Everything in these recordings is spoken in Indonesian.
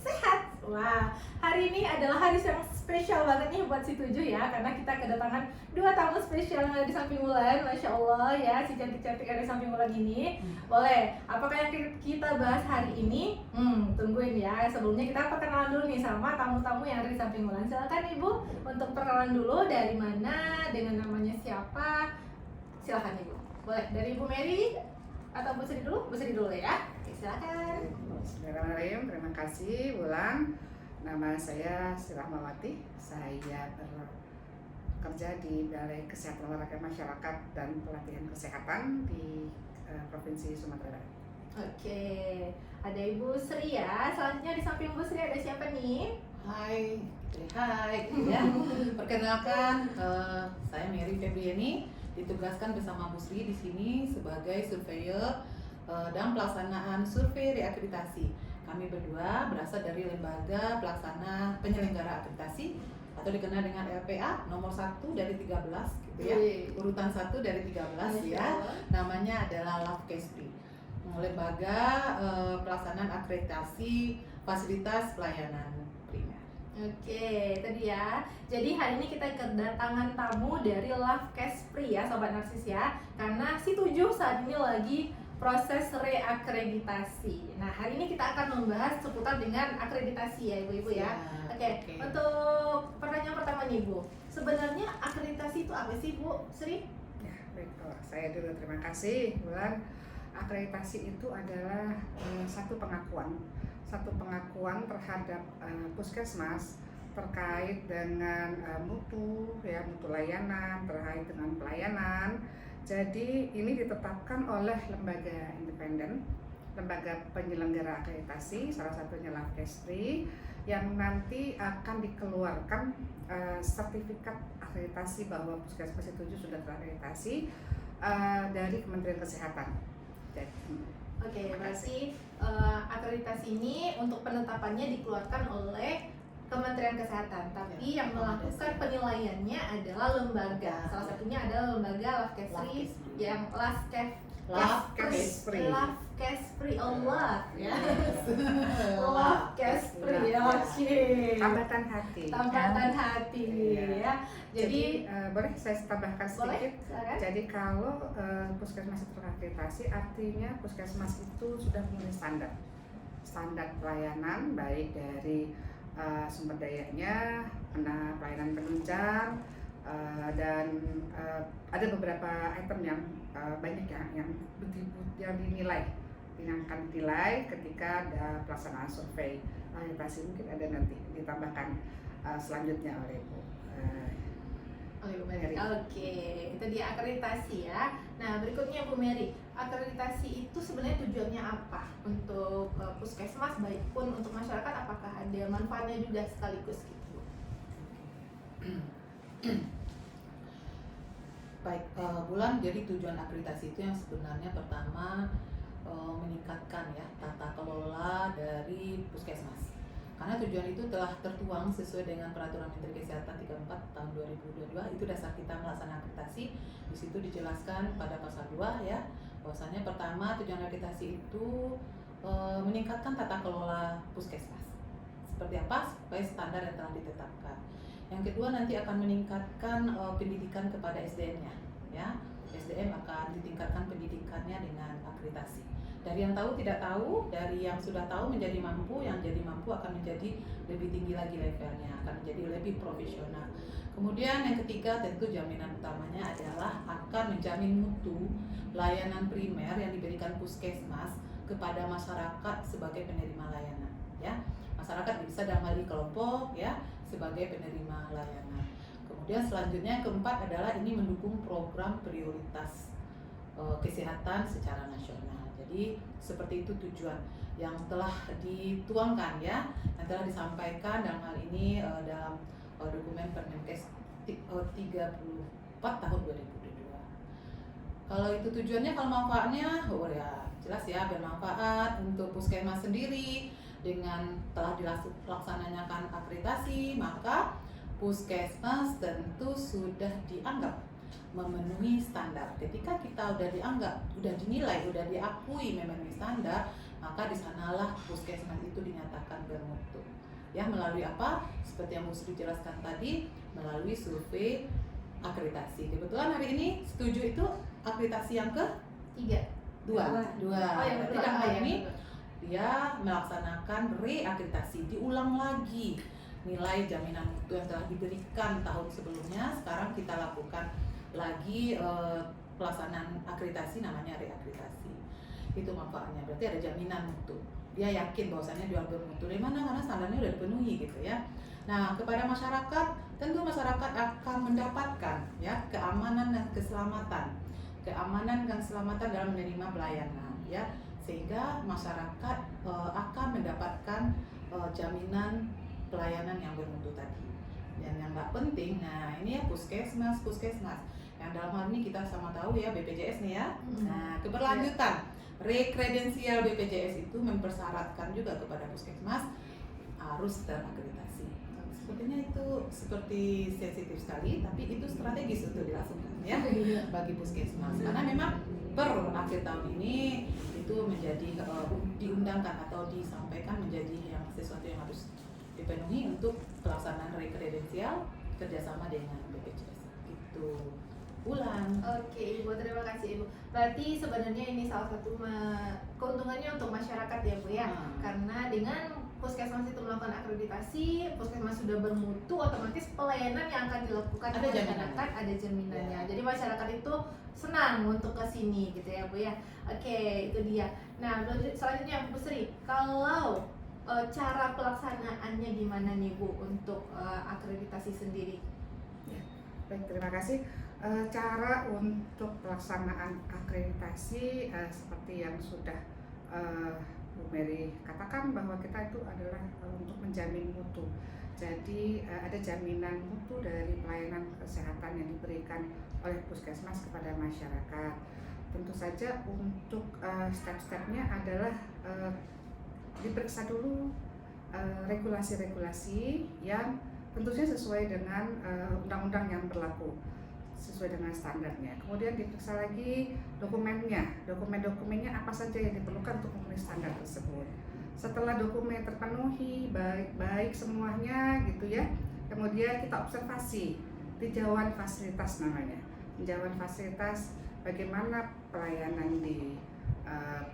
sehat. Wah, hari ini adalah hari yang spesial banget nih buat si Tujuh ya, karena kita kedatangan 2 tamu spesial yang ada di samping Wulan. Masya Allah ya, si cantik-cantik ada di samping Wulan ini. Boleh, apakah yang kita bahas hari ini? Tungguin ya, sebelumnya kita perkenalan dulu nih sama tamu-tamu yang ada di samping Wulan. Silakan Ibu untuk perkenalan dulu, dari mana, dengan namanya siapa. Silakan Ibu. Boleh, dari Ibu Mary atau Bu Sri dulu? Bu Sri dulu ya. Oke, silakan. Bismillahirrahmanirrahim. Terima kasih Wulan. Nama saya Sri Rahmawati. Saya bekerja di Balai Kesehatan Olahraga Masyarakat dan Pelatihan Kesehatan di Provinsi Sumatera Barat. Oke, ada Ibu Sri ya. Selanjutnya di samping Bu Sri ada siapa nih? Hai ya. Perkenalkan, saya Mary Febriani, ditugaskan bersama Bu Sri di sini sebagai surveyor dan pelaksanaan survei reakreditasi. Kami berdua berasal dari lembaga pelaksana penyelenggara akreditasi atau dikenal dengan LPA nomor 1 dari 13 gitu ya. Urutan 1 dari 13 ya. Namanya adalah LAFKESPRI. Lembaga pelaksanaan akreditasi fasilitas pelayanan primer. Oke, tadi ya. Jadi hari ini kita kedatangan tamu dari LAFKESPRI ya, Sobat Narsis ya. Karena si Tujuh saat ini lagi proses reakreditasi. Nah, hari ini kita akan membahas seputar dengan akreditasi ya Ibu-Ibu ya. Oke. Untuk pertanyaan pertama nih Bu, sebenarnya akreditasi itu apa sih Bu Sri? Ya, baik. Kalau saya dulu terima kasih Wulan. Akreditasi itu adalah satu pengakuan terhadap puskesmas terkait dengan mutu layanan, terkait dengan pelayanan. Jadi ini ditetapkan oleh lembaga independen, lembaga penyelenggara akreditasi, salah satunya LAFKESPRI, yang nanti akan dikeluarkan sertifikat akreditasi bahwa puskesmas itu sudah terakreditasi dari Kementerian Kesehatan. Oke, berarti akreditasi ini untuk penetapannya dikeluarkan oleh Kementerian Kesehatan, tapi yang melakukan penilaiannya adalah lembaga. Salah satunya adalah lembaga LAFKESPRI yang LAFKESPRI Allah ya. LAFKESPRI ya. Oke. Tambatan hati ya. Jadi boleh saya tambahkan sedikit. Boleh, jadi kalau puskesmas itu terakreditasi, artinya puskesmas itu sudah memiliki standar pelayanan, baik dari sumber dayanya, pelayanan penunjang, dan ada beberapa item yang banyak yang dinilai ketika ada pelaksanaan survei akreditasi. Mungkin ada nanti ditambahkan selanjutnya oleh Bu Mary. Oke, itu dia akreditasi ya. Nah, berikutnya Bu Mary, akreditasi itu sebenarnya tujuannya apa untuk puskesmas baik pun untuk masyarakat? Apakah ada manfaatnya juga sekaligus gitu? Baik, Bulan. Jadi tujuan akreditasi itu yang sebenarnya pertama meningkatkan ya tata kelola dari puskesmas. Karena tujuan itu telah tertuang sesuai dengan Peraturan Menteri Kesehatan 34 tahun 2022. Itu dasar kita melaksanakan akreditasi. Di situ dijelaskan pada pasal 2 ya, bahwasanya pertama tujuan akreditasi itu meningkatkan tata kelola puskesmas. Seperti apa? Supaya standar yang telah ditetapkan. Yang kedua, nanti akan meningkatkan pendidikan kepada SDM-nya ya. SDM akan ditingkatkan pendidikannya dengan akreditasi. Dari yang tahu tidak tahu, dari yang sudah tahu menjadi mampu, yang jadi mampu akan menjadi lebih tinggi lagi levelnya, akan menjadi lebih profesional. Kemudian yang ketiga, tentu jaminan utamanya adalah akan menjamin mutu layanan primer yang diberikan puskesmas kepada masyarakat sebagai penerima layanan ya. Masyarakat bisa dalam hal ini kelompok ya sebagai penerima layanan. Kemudian selanjutnya keempat adalah ini mendukung program prioritas kesehatan secara nasional. Jadi seperti itu tujuan yang telah dituangkan ya, yang telah disampaikan dalam hal ini dalam dokumen Permenkes 34 tahun 2022. Kalau itu tujuannya, kalau manfaatnya, ya jelas ya, bermanfaat untuk puskesmas sendiri. Dengan telah dilaksanakan akreditasi, maka puskesmas tentu sudah dianggap memenuhi standar. Ketika kita udah dianggap, udah dinilai, udah diakui memenuhi standar, maka di sanalah puskesmas itu dinyatakan bermutu. Ya, melalui apa? Seperti yang Bu Sri jelaskan tadi, melalui survei akreditasi. Kebetulan hari ini setuju itu akreditasi yang ke 3. dua. Oh, yang kedua. Jadi kan Oh, hari yang ini kedua. dia melaksanakan reakreditasi, diulang lagi nilai jaminan mutu yang telah diberikan tahun sebelumnya. Sekarang kita lakukan lagi pelaksanaan akreditasi, namanya reakreditasi. Itu manfaatnya, berarti ada jaminan mutu. Dia yakin bahwasannya jual bermutu. Dari mana? Karena standarnya sudah dipenuhi gitu ya. Nah, kepada masyarakat, tentu masyarakat akan mendapatkan ya keamanan dan keselamatan. Keamanan dan keselamatan dalam menerima pelayanan ya. Sehingga masyarakat akan mendapatkan jaminan pelayanan yang bermutu tadi. Dan yang nggak penting, nah ini ya puskesmas yang dalam hal ini kita sama tahu ya BPJS nih ya. Nah, keberlanjutan rekredensial BPJS itu mempersyaratkan juga kepada puskesmas harus terakreditasi. Sepertinya itu seperti sensitif sekali, tapi itu strategis untuk dilakukan ya bagi puskesmas. Karena memang per akhir tahun ini itu menjadi diundangkan atau disampaikan menjadi yang sesuatu yang harus dipenuhi untuk pelaksanaan rekredensial kerjasama dengan BPJS. Itu Ulan. Oke, Ibu, terima kasih Ibu. Berarti sebenarnya ini salah satu keuntungannya untuk masyarakat ya Bu ya. Karena dengan puskesmas itu melakukan akreditasi, puskesmas sudah bermutu, otomatis pelayanan yang akan dilakukan Ada oleh jaminan. masyarakat ada jaminannya. Ya. Jadi masyarakat itu senang untuk ke sini gitu ya Bu ya. Oke, itu dia. Nah, selanjutnya Bu Sri, kalau cara pelaksanaannya gimana nih Bu untuk akreditasi sendiri? Ya, baik, terima kasih. Cara untuk pelaksanaan akreditasi seperti yang sudah Bu Mary katakan, bahwa kita itu adalah untuk menjamin mutu. Jadi ada jaminan mutu dari pelayanan kesehatan yang diberikan oleh puskesmas kepada masyarakat. Tentu saja untuk step-stepnya adalah diperiksa dulu regulasi-regulasi yang tentunya sesuai dengan undang-undang yang berlaku, sesuai dengan standarnya. Kemudian diperiksa lagi dokumennya apa saja yang diperlukan untuk memenuhi standar tersebut. Setelah dokumen terpenuhi baik semuanya gitu ya, kemudian kita observasi tinjauan fasilitas namanya. Tinjauan fasilitas bagaimana pelayanan di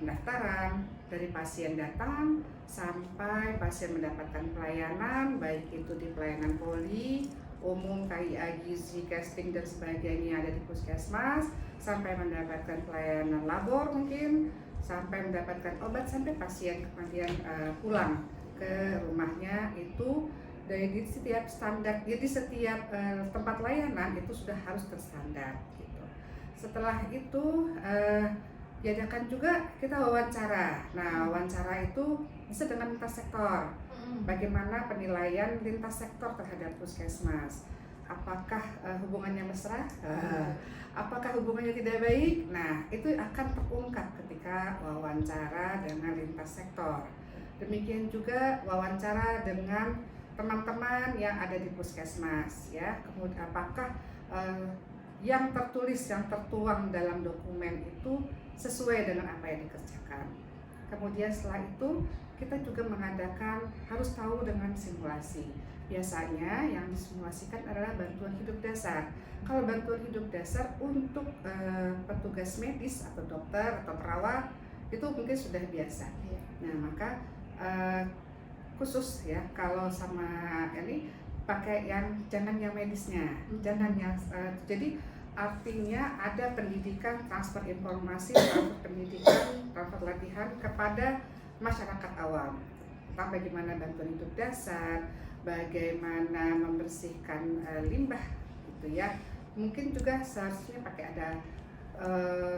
pendaftaran, dari pasien datang sampai pasien mendapatkan pelayanan, baik itu di pelayanan poli, umum, KIA, gizi, casting dan sebagainya ada di puskesmas, sampai mendapatkan pelayanan labor mungkin, sampai mendapatkan obat, sampai pasien kemudian pulang ke rumahnya. Itu dari setiap standar, jadi setiap tempat layanan itu sudah harus terstandar gitu. Setelah itu diadakan juga kita wawancara. Nah, wawancara itu bisa dengan lintas sektor. Bagaimana penilaian lintas sektor terhadap puskesmas? Apakah hubungannya mesra? Apakah hubungannya tidak baik? Nah, itu akan terungkap ketika wawancara dengan lintas sektor. Demikian juga wawancara dengan teman-teman yang ada di puskesmas, ya. Kemudian apakah yang tertulis, yang tertuang dalam dokumen itu sesuai dengan apa yang dikerjakan. Kemudian setelah itu kita juga mengadakan, harus tahu dengan simulasi. Biasanya yang disimulasikan adalah bantuan hidup dasar. Kalau bantuan hidup dasar untuk petugas medis atau dokter atau perawat itu mungkin sudah biasa. Nah, maka khusus ya kalau sama ini pakai jangan yang medisnya, jangan yang jadi artinya ada pendidikan, transfer informasi, transfer pendidikan, transfer latihan kepada masyarakat awam tentang bagaimana bantuan hidup dasar, bagaimana membersihkan limbah gitu ya. Mungkin juga seharusnya pakai ada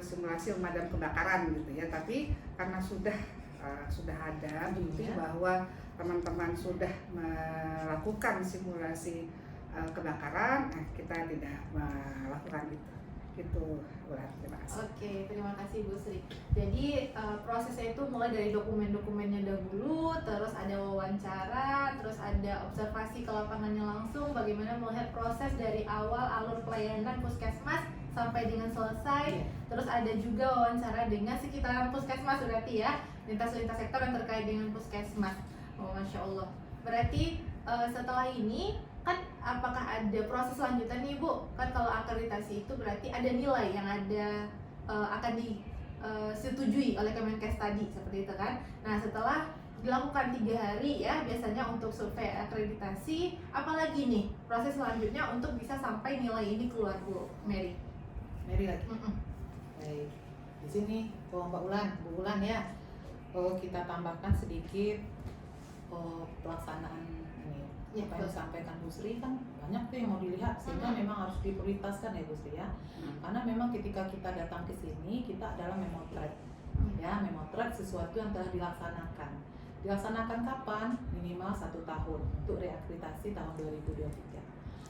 simulasi pemadam kebakaran gitu ya, tapi karena sudah ada bukti bahwa teman-teman sudah melakukan simulasi kebakaran, kita tidak melakukan itu. Gitu, Ulan. Terima kasih. Oke, terima kasih Bu Sri. Jadi prosesnya itu mulai dari dokumen-dokumennya dahulu, terus ada wawancara, terus ada observasi ke lapangannya langsung, bagaimana melihat proses dari awal alur pelayanan puskesmas sampai dengan selesai. Terus ada juga wawancara dengan sekitaran puskesmas berarti ya, lintas sektor yang terkait dengan puskesmas. Oh, Masya Allah. Berarti setelah ini kan apakah ada proses lanjutan nih Bu? Kan kalau akreditasi itu berarti ada nilai yang ada akan disetujui oleh Kemenkes tadi seperti itu kan. Nah setelah dilakukan 3 hari ya biasanya untuk survei akreditasi, apalagi nih proses selanjutnya untuk bisa sampai nilai ini keluar Bu Mary? Mary lagi. Baik. Di sini Mbak Ulan, Bu Ulan ya. Kita tambahkan sedikit pelaksanaan ini. Ya, Apa yang disampaikan Bu Sri kan banyak tuh yang mau dilihat sehingga memang harus diprioritaskan ya Bu Sri ya. Karena memang ketika kita datang ke sini kita adalah memotret ya, memotret sesuatu yang telah dilaksanakan. Dilaksanakan kapan? Minimal 1 tahun untuk reakreditasi tahun 2023.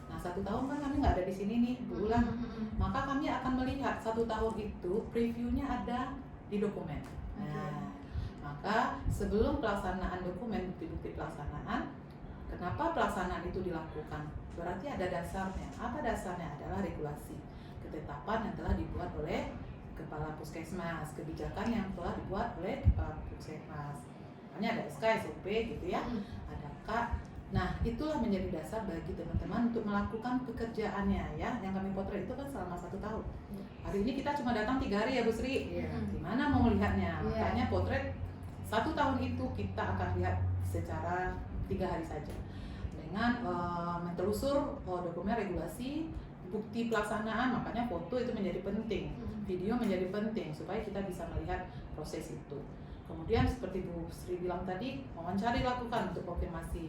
Nah 1 tahun kan kami nggak ada di sini nih Bu Ulan, maka kami akan melihat 1 tahun itu previewnya ada di dokumen. Nah maka sebelum pelaksanaan dokumen bukti-bukti pelaksanaan, kenapa pelaksanaan itu dilakukan? Berarti ada dasarnya. Apa dasarnya? Adalah regulasi ketetapan yang telah dibuat oleh Kepala Puskesmas, kebijakan yang telah dibuat oleh Kepala Puskesmas. Makanya ada SK, SOP gitu ya, ada K. Nah itulah menjadi dasar bagi teman-teman untuk melakukan pekerjaannya ya. Yang kami potret itu kan selama 1 tahun. Hari ini kita cuma datang 3 hari ya Bu Sri. Gimana mau melihatnya? Makanya potret 1 tahun itu kita akan lihat secara 3 hari saja dengan mentelusur dokumen regulasi, bukti pelaksanaan. Makanya foto itu menjadi penting, video menjadi penting supaya kita bisa melihat proses itu. Kemudian seperti Bu Sri bilang tadi, wawancara dilakukan untuk konfirmasi.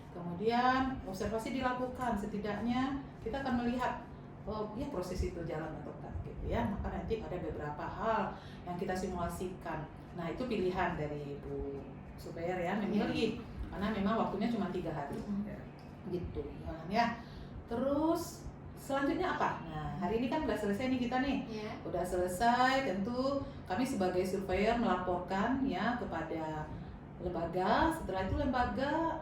Kemudian observasi dilakukan, setidaknya kita akan melihat ya proses itu jalan atau enggak gitu ya. Maka nanti ada beberapa hal yang kita simulasikan. Nah itu pilihan dari Bu Superior ya, memilih karena memang waktunya cuma 3 hari gitu ya. Terus selanjutnya apa? Nah hari ini kan udah selesai nih kita nih, udah selesai. Tentu kami sebagai surveyor melaporkan ya kepada lembaga. Setelah itu lembaga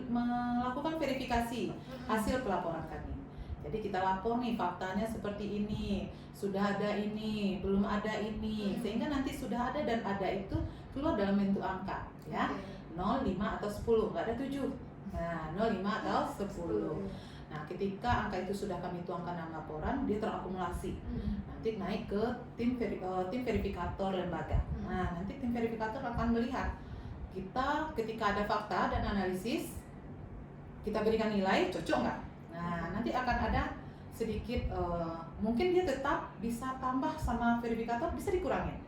melakukan verifikasi hasil pelaporan kami. Jadi kita lapor nih faktanya seperti ini, sudah ada ini, belum ada ini, sehingga nanti sudah ada dan ada itu keluar dalam bentuk angka ya, 0, 5 atau 10, nggak ada 7. Nah 0, 5 atau 10. Nah ketika angka itu sudah kami tuangkan dalam laporan, dia terakumulasi, nanti naik ke tim verifikator lembaga. Nah nanti tim verifikator akan melihat kita ketika ada fakta dan analisis, kita berikan nilai cocok nggak. Nah nanti akan ada sedikit mungkin dia tetap bisa tambah sama verifikator, bisa dikurangin.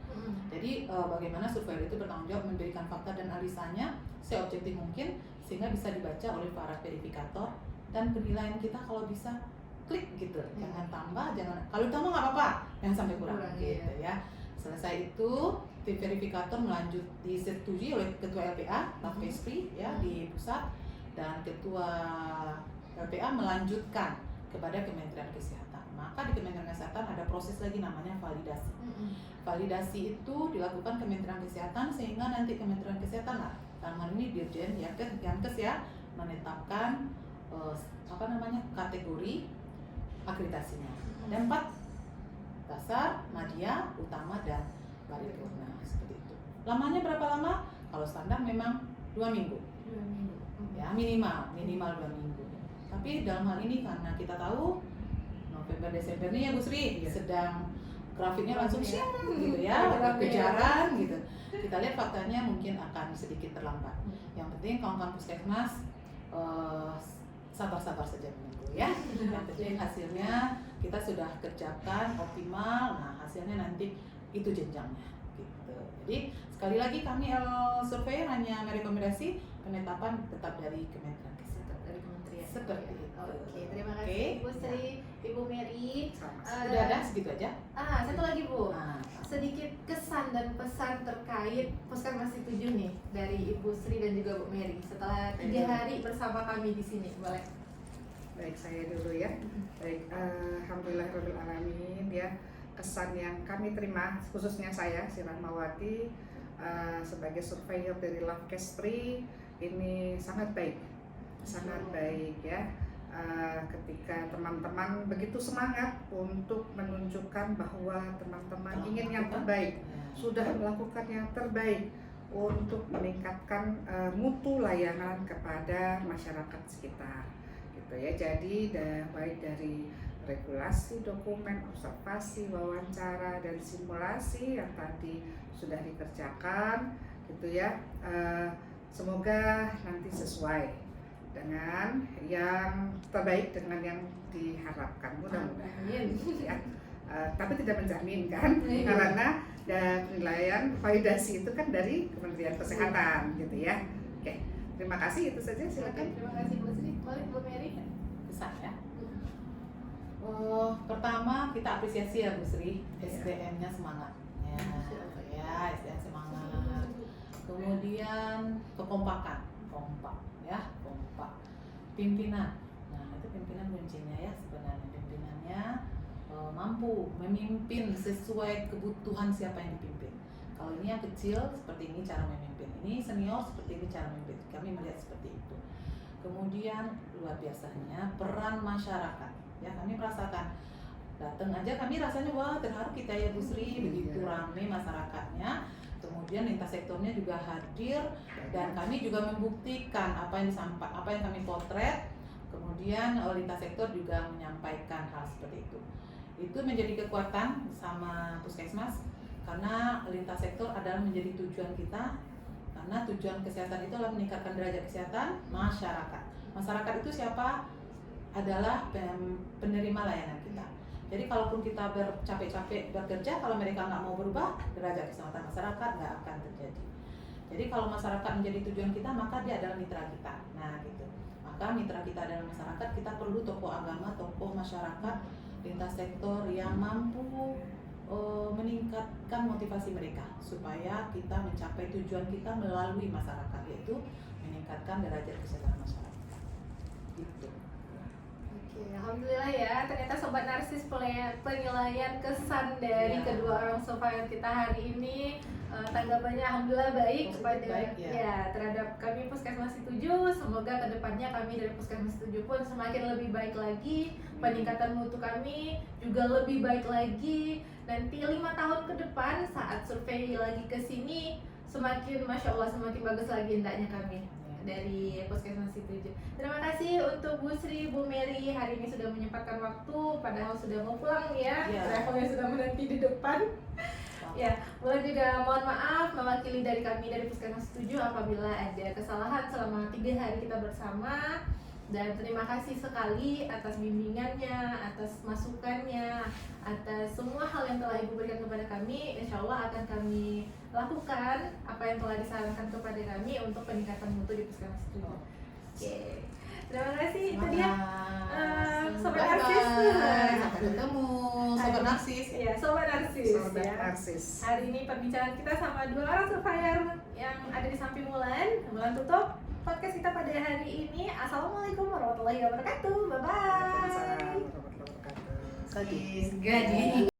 Jadi bagaimana surveyor itu bertanggung jawab memberikan fakta dan analisanya seobjektif mungkin sehingga bisa dibaca oleh para verifikator, dan penilaian kita kalau bisa klik gitu, jangan tambah, jangan kalau tambah nggak apa-apa, jangan sampai kurang gitu ya. Selesai itu tim verifikator disetujui oleh ketua LPA, Lavkespri ya di pusat, dan ketua LPA melanjutkan kepada Kementerian Kesehatan. Maka di Kementerian Kesehatan ada proses lagi namanya validasi. Validasi itu dilakukan Kementerian Kesehatan sehingga nanti Kementerian Kesehatan lah, dalam hal ini Dirjen Yankes ya, menetapkan kategori akreditasinya. Ada 4, dasar, media, utama, dan paripurna seperti itu. Lamanya berapa lama? Kalau standar memang 2 minggu. Ya minimal 2 minggu. Tapi dalam hal ini karena kita tahu November Desember ini ya Bu Sri sedang grafiknya langsung gitu ya, kejaran gitu. Kita lihat faktanya mungkin akan sedikit terlambat. Yang penting kawan-kawan puskesmas sabar-sabar saja menunggu ya. Yang penting hasilnya kita sudah kerjakan optimal. Nah hasilnya nanti itu jenjangnya gitu. Jadi sekali lagi kami survei hanya merekomendasi penetapan tetap dari Kementerian Kesehatan, dari Kementerian seperti itu. Oke, terima kasih Bu Sri, Ibu Mary. Sudah ada segitu aja. Satu lagi Bu, sedikit kesan dan pesan terkait Puskesmas 7 nih dari Ibu Sri dan juga Bu Mary setelah 3 hari bersama kami di sini, boleh? Baik, saya dulu ya. Baik, alhamdulillahirabbil alamin ya. Kesan yang kami terima, khususnya saya si Rahmawati sebagai surveyor dari Lavkespri, ini sangat baik ya. Ketika teman-teman begitu semangat untuk menunjukkan bahwa teman-teman ingin yang terbaik, sudah melakukan yang terbaik untuk meningkatkan mutu layanan kepada masyarakat sekitar gitu ya. Jadi baik dari regulasi dokumen, observasi, wawancara, dan simulasi yang tadi sudah dikerjakan gitu ya, semoga nanti sesuai dengan yang terbaik, dengan yang diharapkan, mudah-mudahan ya. Tapi tidak menjamin kan, karena penilaian validasi itu kan dari Kementerian Kesehatan gitu ya. Oke, terima kasih, itu saja, silakan. Terima kasih Bu Sri. Boleh Bu Mary? Bisa ya. Pertama kita apresiasi ya Bu Sri, SDM-nya semangat. Ya, SDM semangat. Kemudian kekompakan, kompak. Pimpinan. Nah, itu pimpinan kuncinya ya sebenarnya. Pimpinannya mampu memimpin sesuai kebutuhan siapa yang dipimpin. Kalau ini yang kecil seperti ini cara memimpin, ini senior seperti ini cara memimpin. Kami melihat seperti itu. Kemudian luar biasanya peran masyarakat. Ya, kami merasakan datang aja kami rasanya wah terharu kita ya Bu Sri, begitu ramai masyarakatnya. Kemudian lintas sektornya juga hadir dan kami juga membuktikan apa yang kami potret. Kemudian lintas sektor juga menyampaikan hal seperti itu. Itu menjadi kekuatan sama Puskesmas karena lintas sektor adalah menjadi tujuan kita, karena tujuan kesehatan itu adalah meningkatkan derajat kesehatan masyarakat. Masyarakat itu siapa? Adalah penerima layanan kita. Jadi kalaupun kita bercapek-capek bekerja, kalau mereka nggak mau berubah, derajat keselamatan masyarakat nggak akan terjadi. Jadi kalau masyarakat menjadi tujuan kita, maka dia adalah mitra kita. Nah gitu. Maka mitra kita adalah masyarakat, kita perlu tokoh agama, tokoh masyarakat, lintas sektor yang mampu meningkatkan motivasi mereka supaya kita mencapai tujuan kita melalui masyarakat, yaitu meningkatkan derajat kesehatan masyarakat. Gitu. Oke, alhamdulillah ya, ternyata Sobat Narsis penilaian kesan dari kedua orang survivor kita hari ini, tanggapannya alhamdulillah baik kepada terhadap kami Puskesmas 7. Semoga kedepannya kami dari Puskesmas 7 pun semakin lebih baik lagi, peningkatan mutu kami juga lebih baik lagi. Nanti 5 tahun ke depan saat survei lagi ke sini semakin Masya Allah semakin bagus lagi hendaknya kami dari Puskesmas 7. Terima kasih untuk Bu Sri, Bu Mary hari ini sudah menyempatkan waktu, padahal sudah mau pulang ya, travelnya sudah menanti di depan. Ya, boleh juga mohon maaf mewakili dari kami dari Puskesmas 7 apabila ada kesalahan selama 3 hari kita bersama. Dan terima kasih sekali atas bimbingannya, atas masukannya, atas semua hal yang telah Ibu berikan kepada kami. Insya Allah akan kami lakukan apa yang telah disarankan kepada kami untuk peningkatan mutu di Puskesmas 7. Oke, terima kasih. Itu dia Sobat Narsis. Sampai ketemu Sobat Narsis. Iya, Sobat Narsis. Sobat Narsis. Hari ini perbincangan kita sama 2 orang survivor yang ada di samping Wulan. Wulan tutup podcast kita pada hari ini. Assalamualaikum warahmatullahi wabarakatuh. Bye bye. Waalaikumsalam warahmatullahi wabarakatuh. Gaji.